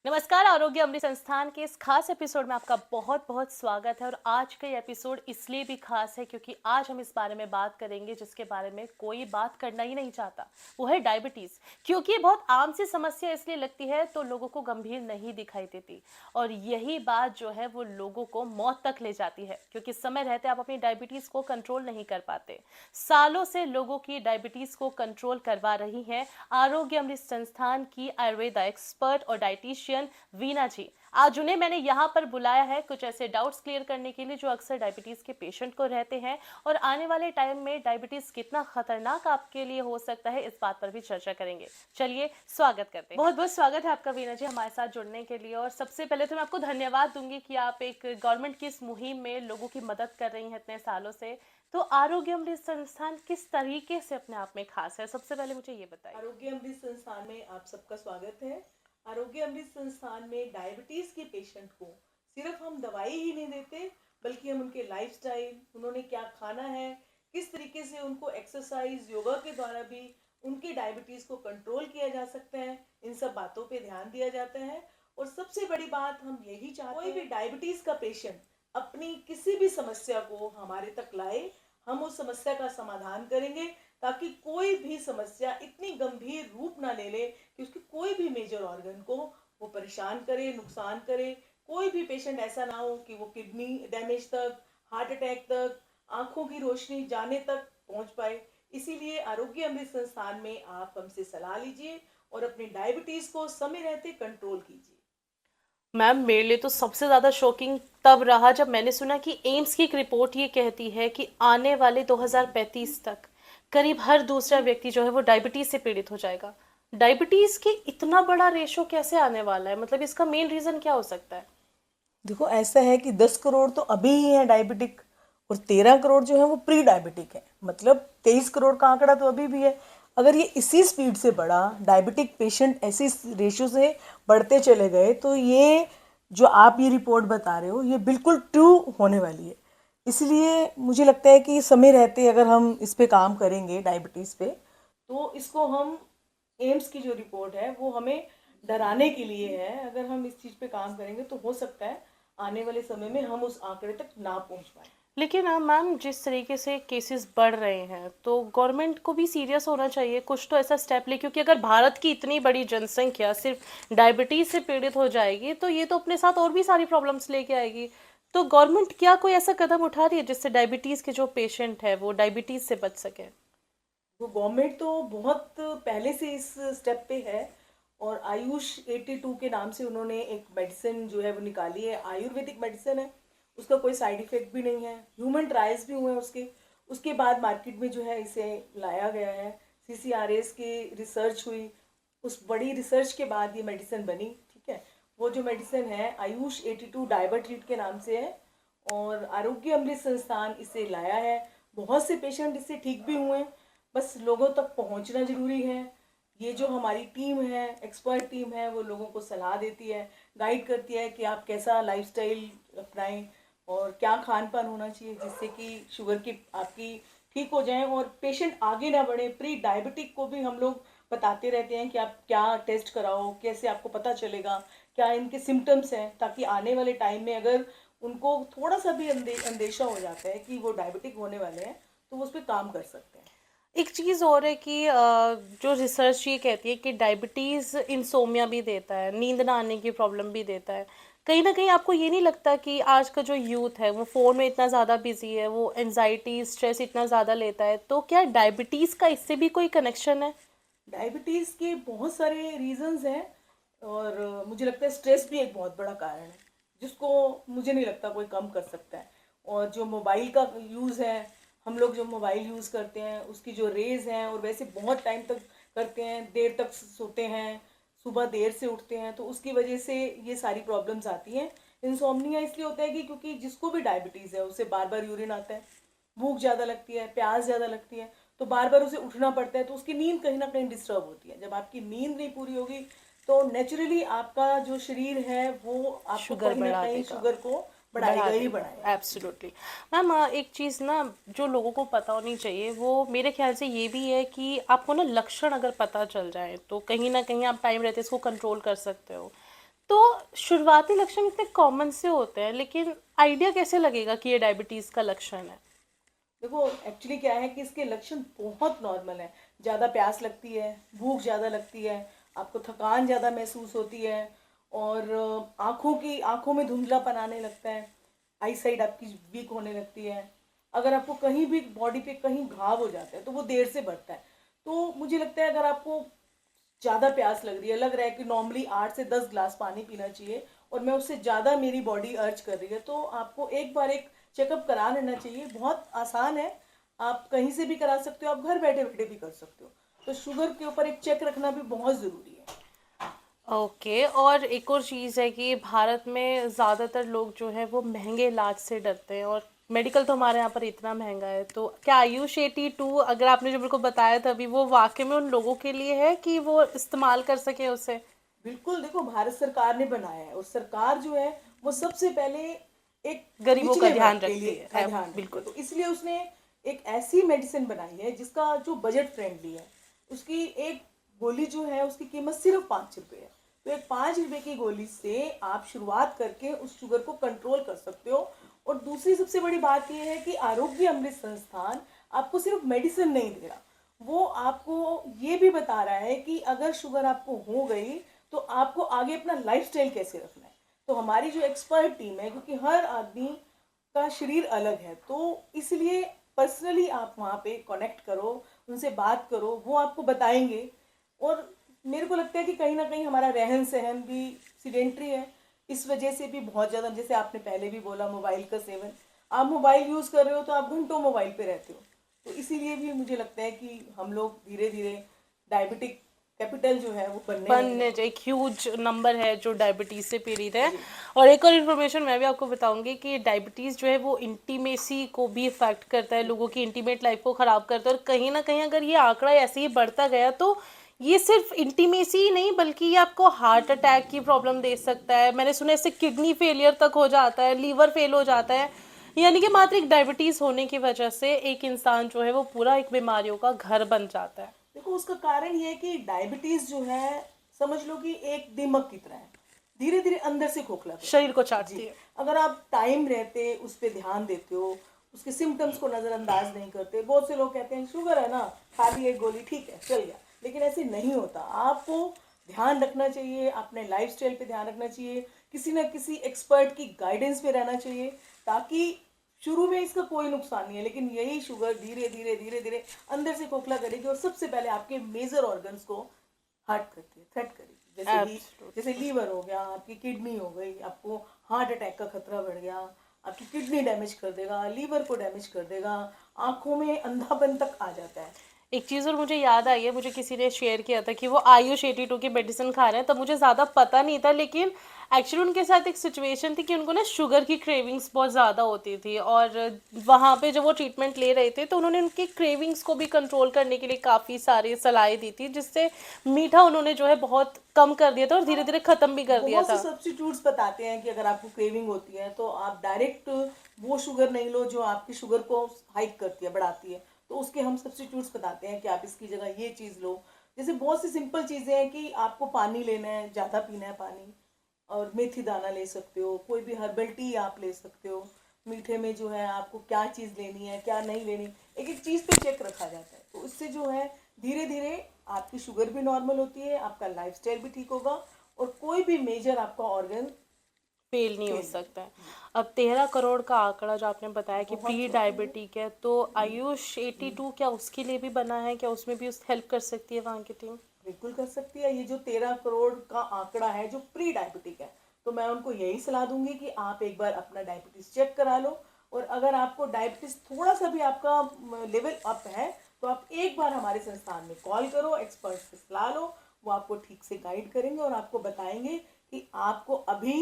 नमस्कार। आरोग्य अमृत संस्थान के इस खास एपिसोड में आपका बहुत बहुत स्वागत है। और आज का ये एपिसोड इसलिए भी खास है क्योंकि आज हम इस बारे में बात करेंगे जिसके बारे में कोई बात करना ही नहीं चाहता, वो है डायबिटीज। क्योंकि ये बहुत आम सी समस्या इसलिए लगती है तो लोगों को गंभीर नहीं दिखाई देती, और यही बात जो है वो लोगों को मौत तक ले जाती है क्योंकि समय रहते आप अपनी डायबिटीज को कंट्रोल नहीं कर पाते। सालों से लोगों की डायबिटीज को कंट्रोल करवा रही है आरोग्य अमृत संस्थान की आयुर्वेदा एक्सपर्ट और डाइटिशियन वीना जी। आज उन्हें मैंने यहाँ पर बुलाया है कुछ ऐसे डाउट्स क्लियर करने के लिए जो अक्सर डायबिटीज के पेशेंट को रहते हैं, और आने वाले टाइम में डायबिटीज कितना खतरनाक आपके लिए हो सकता है इस बात पर भी चर्चा करेंगे। चलिए स्वागत करते हैं। बहुत बहुत स्वागत है आपका वीना जी हमारे साथ जुड़ने के लिए। और सबसे पहले तो मैं आपको धन्यवाद दूंगी कि आप एक गवर्नमेंट की इस मुहिम में लोगों की मदद कर रही हैं इतने सालों से। तो आरोग्य अमृत संस्थान किस तरीके से अपने आप में खास है, सबसे पहले मुझे ये बताइए। आरोग्य अमृत संस्थान में आप सबका स्वागत है। आरोग्य अमृत संस्थान में डायबिटीज के पेशेंट को सिर्फ हम दवाई ही नहीं देते, बल्कि हम उनके लाइफस्टाइल, उन्होंने क्या खाना है, किस तरीके से उनको एक्सरसाइज योगा के द्वारा भी उनकी डायबिटीज को कंट्रोल किया जा सकता है, इन सब बातों पे ध्यान दिया जाता है। और सबसे बड़ी बात हम यही चाहते हैं, कोई भी डायबिटीज का पेशेंट अपनी किसी भी समस्या को हमारे तक लाए, हम उस समस्या का समाधान करेंगे ताकि कोई भी समस्या इतनी गंभीर रूप ना ले ले कि उसकी कोई भी मेजर ऑर्गन को वो परेशान करे, नुकसान करे। कोई भी पेशेंट ऐसा ना हो कि वो किडनी डैमेज तक, हार्ट अटैक तक, आंखों की रोशनी जाने तक पहुंच पाए। इसीलिए आरोग्य अमृत संस्थान में आप हमसे सलाह लीजिए और अपनी डायबिटीज को समय रहते कंट्रोल कीजिए। मैम, मेरे लिए तो सबसे ज़्यादा शॉकिंग तब रहा जब मैंने सुना कि एम्स की एक रिपोर्ट ये कहती है कि आने वाले 2035 तक करीब हर दूसरा व्यक्ति जो है वो डायबिटीज से पीड़ित हो जाएगा। डायबिटीज के इतना बड़ा रेशो कैसे आने वाला है, मतलब इसका मेन रीजन क्या हो सकता है? देखो, ऐसा है कि 10 करोड़ तो अभी ही है डायबिटिक, और 13 करोड़ जो है वो प्री डायबिटिक है। मतलब 23 करोड़ का आंकड़ा तो अभी भी है। अगर ये इसी स्पीड से बढ़ा, डायबिटिक पेशेंट ऐसी रेशियो से बढ़ते चले गए, तो ये जो आप ये रिपोर्ट बता रहे हो ये बिल्कुल ट्रू होने वाली है। इसलिए मुझे लगता है कि समय रहते अगर हम इस पे काम करेंगे डायबिटीज़ पे, तो इसको हम, एम्स की जो रिपोर्ट है वो हमें डराने के लिए है। अगर हम इस चीज़ पे काम करेंगे तो हो सकता है आने वाले समय में हम उस आंकड़े तक ना पहुंच पाए। लेकिन मैम, जिस तरीके से केसेस बढ़ रहे हैं तो गवर्नमेंट को भी सीरियस होना चाहिए, कुछ तो ऐसा स्टेप ले। क्योंकि अगर भारत की इतनी बड़ी जनसंख्या सिर्फ डायबिटीज से पीड़ित हो जाएगी तो ये तो अपने साथ और भी सारी प्रॉब्लम्स लेके आएगी। तो गवर्नमेंट क्या कोई ऐसा कदम उठा रही है जिससे डायबिटीज के जो पेशेंट है वो डायबिटीज से बच सके? वो गवर्नमेंट तो बहुत पहले से इस स्टेप पे है, और आयुष 82 के नाम से उन्होंने एक मेडिसिन जो है वो निकाली है। आयुर्वेदिक मेडिसिन है, उसका कोई साइड इफेक्ट भी नहीं है, ह्यूमन ट्रायल्स भी हुए हैं उसके। उसके बाद मार्केट में जो है इसे लाया गया है, CCRS की रिसर्च हुई, उस बड़ी रिसर्च के बाद ये मेडिसिन बनी। ठीक है, वो जो मेडिसिन है आयुष 82 डायबा-ट्रीट के नाम से है, और आरोग्य अमृत संस्थान इसे लाया है। बहुत से पेशेंट इससे ठीक भी हुए हैं, बस लोगों तक पहुंचना जरूरी है। ये जो हमारी टीम है, एक्सपर्ट टीम है, वो लोगों को सलाह देती है, गाइड करती है कि आप कैसा लाइफस्टाइल अपनाएं और क्या खान पान होना चाहिए जिससे कि शुगर की आपकी ठीक हो जाए और पेशेंट आगे ना बढ़े। प्री डायबिटिक को भी हम लोग बताते रहते हैं कि आप क्या टेस्ट कराओ, कैसे आपको पता चलेगा क्या इनके सिम्टम्स हैं, ताकि आने वाले टाइम में अगर उनको थोड़ा सा भी अंदेशा हो जाता है कि वो डायबिटिक होने वाले हैं तो वो उस पर काम कर सकते हैं। एक चीज़ और है कि जो रिसर्च ये कहती है कि डायबिटीज़ इंसोमिया भी देता है, नींद ना आने की प्रॉब्लम भी देता है। कहीं ना कहीं आपको ये नहीं लगता कि आज का जो यूथ है वो फ़ोन में इतना ज़्यादा बिजी है, वो एनजाइटी स्ट्रेस इतना ज़्यादा लेता है, तो क्या डायबिटीज़ का इससे भी कोई कनेक्शन है? डायबिटीज़ के बहुत सारे रीजंस हैं, और मुझे लगता है स्ट्रेस भी एक बहुत बड़ा कारण है जिसको मुझे नहीं लगता कोई कम कर सकता है। और जो मोबाइल का यूज़ है, हम लोग जो मोबाइल यूज़ करते हैं उसकी जो रेज़ हैं, और वैसे बहुत टाइम तक करते हैं, देर तक सोते हैं, सुबह देर से उठते हैं, तो उसकी वजह से ये सारी प्रॉब्लम्स आती हैं। इंसोम्निया इसलिए होता है कि क्योंकि जिसको भी डायबिटीज़ है उसे बार बार यूरिन आता है, भूख ज़्यादा लगती है, प्यास ज़्यादा लगती है, तो बार बार उसे उठना पड़ता है, तो उसकी नींद कहीं ना कहीं डिस्टर्ब होती है। जब आपकी नींद नहीं पूरी होगी तो नेचुरली आपका जो शरीर है वो आपको शुगर कहीं ना बढ़ा कहीं देगा, शुगर को बढ़ाएगा बढ़ा ही देगा। बढ़ाएगा। एब्सोल्युटली। मैम, एक चीज़ ना जो लोगों को पता होनी चाहिए वो मेरे ख्याल से ये भी है कि आपको ना लक्षण अगर पता चल जाए तो कहीं ना कहीं आप टाइम रहते इसको कंट्रोल कर सकते हो। तो शुरुआती लक्षण इतने कॉमन से होते हैं, लेकिन आइडिया कैसे लगेगा कि ये डायबिटीज का लक्षण है? देखो एक्चुअली क्या है कि इसके लक्षण बहुत नॉर्मल है। ज़्यादा प्यास लगती है, भूख ज़्यादा लगती है, आपको थकान ज़्यादा महसूस होती है, और आँखों में धुंधलापन आने लगता है, आई साइड आपकी वीक होने लगती है। अगर आपको कहीं भी बॉडी पे कहीं घाव हो जाता है तो वो देर से बढ़ता है। तो मुझे लगता है अगर आपको ज़्यादा प्यास लग रही है, लग रहा है कि नॉर्मली 8 से 10 ग्लास पानी पीना चाहिए और मैं उससे ज़्यादा मेरी बॉडी अर्ज कर रही है, तो आपको एक बार एक चेकअप करा लेना चाहिए। बहुत आसान है, आप कहीं से भी करा सकते हो, आप घर बैठे बैठे भी कर सकते हो। तो शुगर के ऊपर एक चेक रखना भी बहुत ज़रूरी है। ओके, और एक और चीज़ है कि भारत में ज़्यादातर लोग जो है वो महंगे इलाज से डरते हैं, और मेडिकल तो हमारे यहाँ पर इतना महंगा है। तो क्या आयुष 82, अगर आपने जो मेरे को बताया था अभी, वो वाकई में उन लोगों के लिए है कि वो इस्तेमाल कर सके उसे? बिल्कुल, देखो भारत सरकार ने बनाया है और सरकार जो है वो सबसे पहले एक गरीबों का निचले ध्यान वर्ग के रखती लिए का है, ध्यान रखती है। बिल्कुल। तो इसलिए उसने एक ऐसी मेडिसिन बनाई है जिसका जो बजट फ्रेंडली है। उसकी एक गोली जो है उसकी कीमत सिर्फ 5 रुपये है। तो एक 5 रुपये की गोली से आप शुरुआत करके उस शुगर को कंट्रोल कर सकते हो। और दूसरी सबसे बड़ी बात यह है कि आरोग्य अमृत संस्थान आपको सिर्फ मेडिसिन नहीं दे रहा, वो आपको ये भी बता रहा है कि अगर शुगर आपको हो गई तो आपको आगे अपना लाइफस्टाइल कैसे रखना है। तो हमारी जो एक्सपर्ट टीम है, क्योंकि हर आदमी का शरीर अलग है, तो इसलिए पर्सनली आप वहाँ पे कनेक्ट करो, उनसे बात करो, वो आपको बताएंगे। और मेरे को लगता है कि कहीं ना कहीं हमारा रहन सहन भी सीडेंट्री है, इस वजह से भी बहुत ज़्यादा, जैसे आपने पहले भी बोला, मोबाइल का सेवन। आप मोबाइल यूज़ कर रहे हो तो आप घंटों मोबाइल पे रहते हो। तो इसीलिए भी मुझे लगता है कि हम लोग धीरे धीरे डायबिटिक कैपिटल जो है वो बनने लग रहे बनने हैं। एक ह्यूज नंबर है जो डायबिटीज से पीड़ित है। जी। और एक और इन्फॉर्मेशन मैं भी आपको बताऊंगी कि डायबिटीज जो है वो इंटीमेसी को भी इफेक्ट करता है, लोगों की इंटीमेट लाइफ को खराब करता है। और कहीं ना कहीं अगर ये आंकड़ा ऐसे ही बढ़ता गया तो ये सिर्फ इंटीमेसी ही नहीं, बल्कि ये आपको हार्ट अटैक की प्रॉब्लम दे सकता है। मैंने सुना इससे किडनी फेलियर तक हो जाता है, लीवर फेल हो जाता है। यानी कि मात्र एक डायबिटीज होने की वजह से एक इंसान जो है वो पूरा एक बीमारियों का घर बन जाता है। देखो उसका कारण ये है कि डायबिटीज जो है, समझ लो कि एक दीमक की तरह है, धीरे धीरे अंदर से खोखला शरीर को करती है। चाटती जी। है। अगर आप टाइम रहते उस पर ध्यान देते हो, उसके सिम्टम्स को नज़रअंदाज नहीं करते। बहुत से लोग कहते हैं शुगर है ना, खा ली एक गोली, ठीक है चल गया, लेकिन ऐसे नहीं होता। आपको ध्यान रखना चाहिए, अपने लाइफस्टाइल पे ध्यान रखना चाहिए, किसी ना किसी एक्सपर्ट की गाइडेंस में रहना चाहिए, ताकि शुरू में इसका कोई नुकसान नहीं है, लेकिन यही शुगर धीरे धीरे धीरे धीरे अंदर से खोखला करेगी और सबसे पहले आपके मेजर ऑर्गन्स को हर्ट करती है, थ्रेट करेगी। जैसे एब्सोल्युटली। लीवर हो गया, आपकी किडनी हो गई, आपको हार्ट अटैक का खतरा बढ़ गया, आपकी किडनी डैमेज कर देगा, लीवर को डैमेज कर देगा, आंखों में अंधापन तक आ जाता है। एक चीज़ और मुझे याद आई है, मुझे किसी ने शेयर किया था कि वो आयुष 82 की मेडिसिन खा रहे हैं, तब मुझे ज़्यादा पता नहीं था। लेकिन एक्चुअली उनके साथ एक सिचुएशन थी कि उनको ना शुगर की क्रेविंग्स बहुत ज़्यादा होती थी, और वहाँ पे जब वो ट्रीटमेंट ले रहे थे तो उन्होंने उनकी क्रेविंग्स को भी कंट्रोल करने के लिए काफ़ी सारी सलाहें दी थी, जिससे मीठा उन्होंने जो है बहुत कम कर दिया था और धीरे धीरे ख़त्म भी कर दिया बहुत से था। सब्स्टिट्यूट्स बताते हैं कि अगर आपको क्रेविंग होती है तो आप डायरेक्ट वो शुगर नहीं लो जो आपकी शुगर को हाइक करती है, बढ़ाती है। तो उसके हम सब्स्टिट्यूट्स बताते हैं कि आप इसकी जगह ये चीज़ लो। जैसे बहुत सी सिंपल चीज़ें हैं कि आपको पानी लेना है, ज़्यादा पीना है पानी, और मेथी दाना ले सकते हो, कोई भी हर्बल टी आप ले सकते हो। मीठे में जो है आपको क्या चीज़ लेनी है क्या नहीं लेनी, एक एक चीज़ पे चेक रखा जाता है। तो इससे जो है धीरे धीरे आपकी शुगर भी नॉर्मल होती है, आपका लाइफस्टाइल भी ठीक होगा, और कोई भी मेजर आपका ऑर्गन फेल नहीं हो फेल नहीं सकता है। होगा। अब 13 करोड़ का आंकड़ा जो आपने बताया कि बहुत प्री छोटा है। डायबिटिक है, तो आयुष 82 क्या उसके लिए भी बना है? क्या उसमें भी उस हेल्प कर सकती है वहाँ की टीम? बिल्कुल कर सकती है। ये जो 13 करोड़ का आंकड़ा है जो प्री डायबिटिक है, तो मैं उनको यही सलाह दूंगी कि आप एक बार अपना डायबिटीज चेक करा लो। और अगर आपको डायबिटीज थोड़ा सा भी आपका लेवल अप है तो आप एक बार हमारे संस्थान में कॉल करो, एक्सपर्ट से सलाह लो, वो आपको ठीक से गाइड करेंगे और आपको बताएंगे कि आपको अभी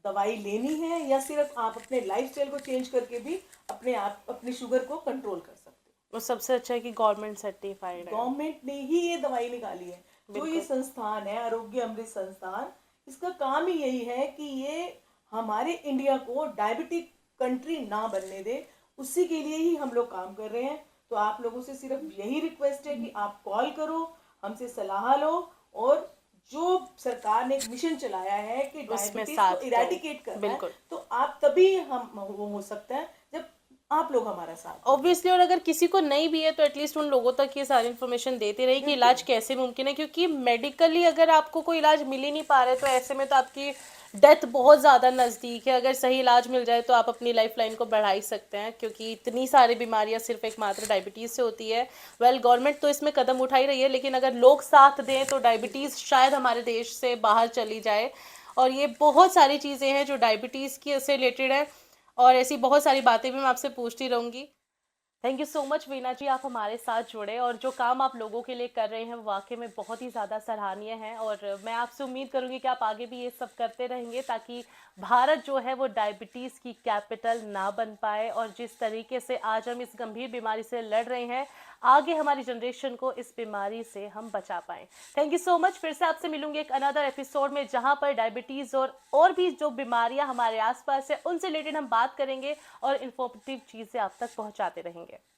दवाई लेनी है या सिर्फ आप अपने लाइफस्टाइल को चेंज करके भी अपने शुगर को कंट्रोल कर सकते हो। और सबसे अच्छा है कि गवर्नमेंट सर्टिफाइड है। गवर्नमेंट ने ही ये दवाई निकाली है। जो ये बिल्कुल। संस्थान है आरोग्य अमृत संस्थान, इसका काम ही यही है कि ये हमारे इंडिया को डायबिटिक कंट्री ना बनने दे, उसी के लिए ही हम लोग काम कर रहे हैं। तो आप लोगों से सिर्फ यही रिक्वेस्ट है कि आप कॉल करो, हमसे सलाह लो, और जो सरकार ने एक मिशन चलाया है कि उसमें डायबिटीज साथ को दो। इरेडिकेट करना है, बिल्कुल। तो आप तभी हम वो हो सकता है जब आप लोग हमारा साथ दें। ऑब्वियसली, और अगर किसी को नहीं भी है तो एटलीस्ट उन लोगों तक ये सारी इन्फॉर्मेशन देते रहे कि बिल्कुल। इलाज कैसे मुमकिन है, क्योंकि मेडिकली अगर आपको कोई इलाज मिल ही नहीं पा रहा है तो ऐसे में तो आपकी डेथ बहुत ज़्यादा नज़दीक है। अगर सही इलाज मिल जाए तो आप अपनी लाइफ लाइन को बढ़ा ही सकते हैं, क्योंकि इतनी सारी बीमारियां सिर्फ एक मात्र डायबिटीज़ से होती है। वेल, गवर्नमेंट तो इसमें कदम उठा ही रही है, लेकिन अगर लोग साथ दें तो डायबिटीज़ शायद हमारे देश से बाहर चली जाए। और ये बहुत सारी चीज़ें हैं जो डायबिटीज़ की से रिलेटेड है, और ऐसी बहुत सारी बातें भी मैं आपसे पूछती रहूँगी। Thank you so much Veena ji, आप हमारे साथ जुड़े, और जो काम आप लोगों के लिए कर रहे हैं वो वाकई में बहुत ही ज़्यादा सराहनीय है। और मैं आपसे उम्मीद करूंगी कि आप आगे भी ये सब करते रहेंगे, ताकि भारत जो है वो डायबिटीज़ की कैपिटल ना बन पाए। और जिस तरीके से आज हम इस गंभीर बीमारी से लड़ रहे हैं, आगे हमारी जनरेशन को इस बीमारी से हम बचा पाएँ। Thank you so much. फिर से आपसे मिलूंगी एक अनदर एपिसोड में, जहां पर डायबिटीज़ और भी जो बीमारियां हमारे आसपास है उनसे रिलेटेड हम बात करेंगे और इन्फॉर्मेटिव चीज़ें आप तक पहुंचाते रहेंगे।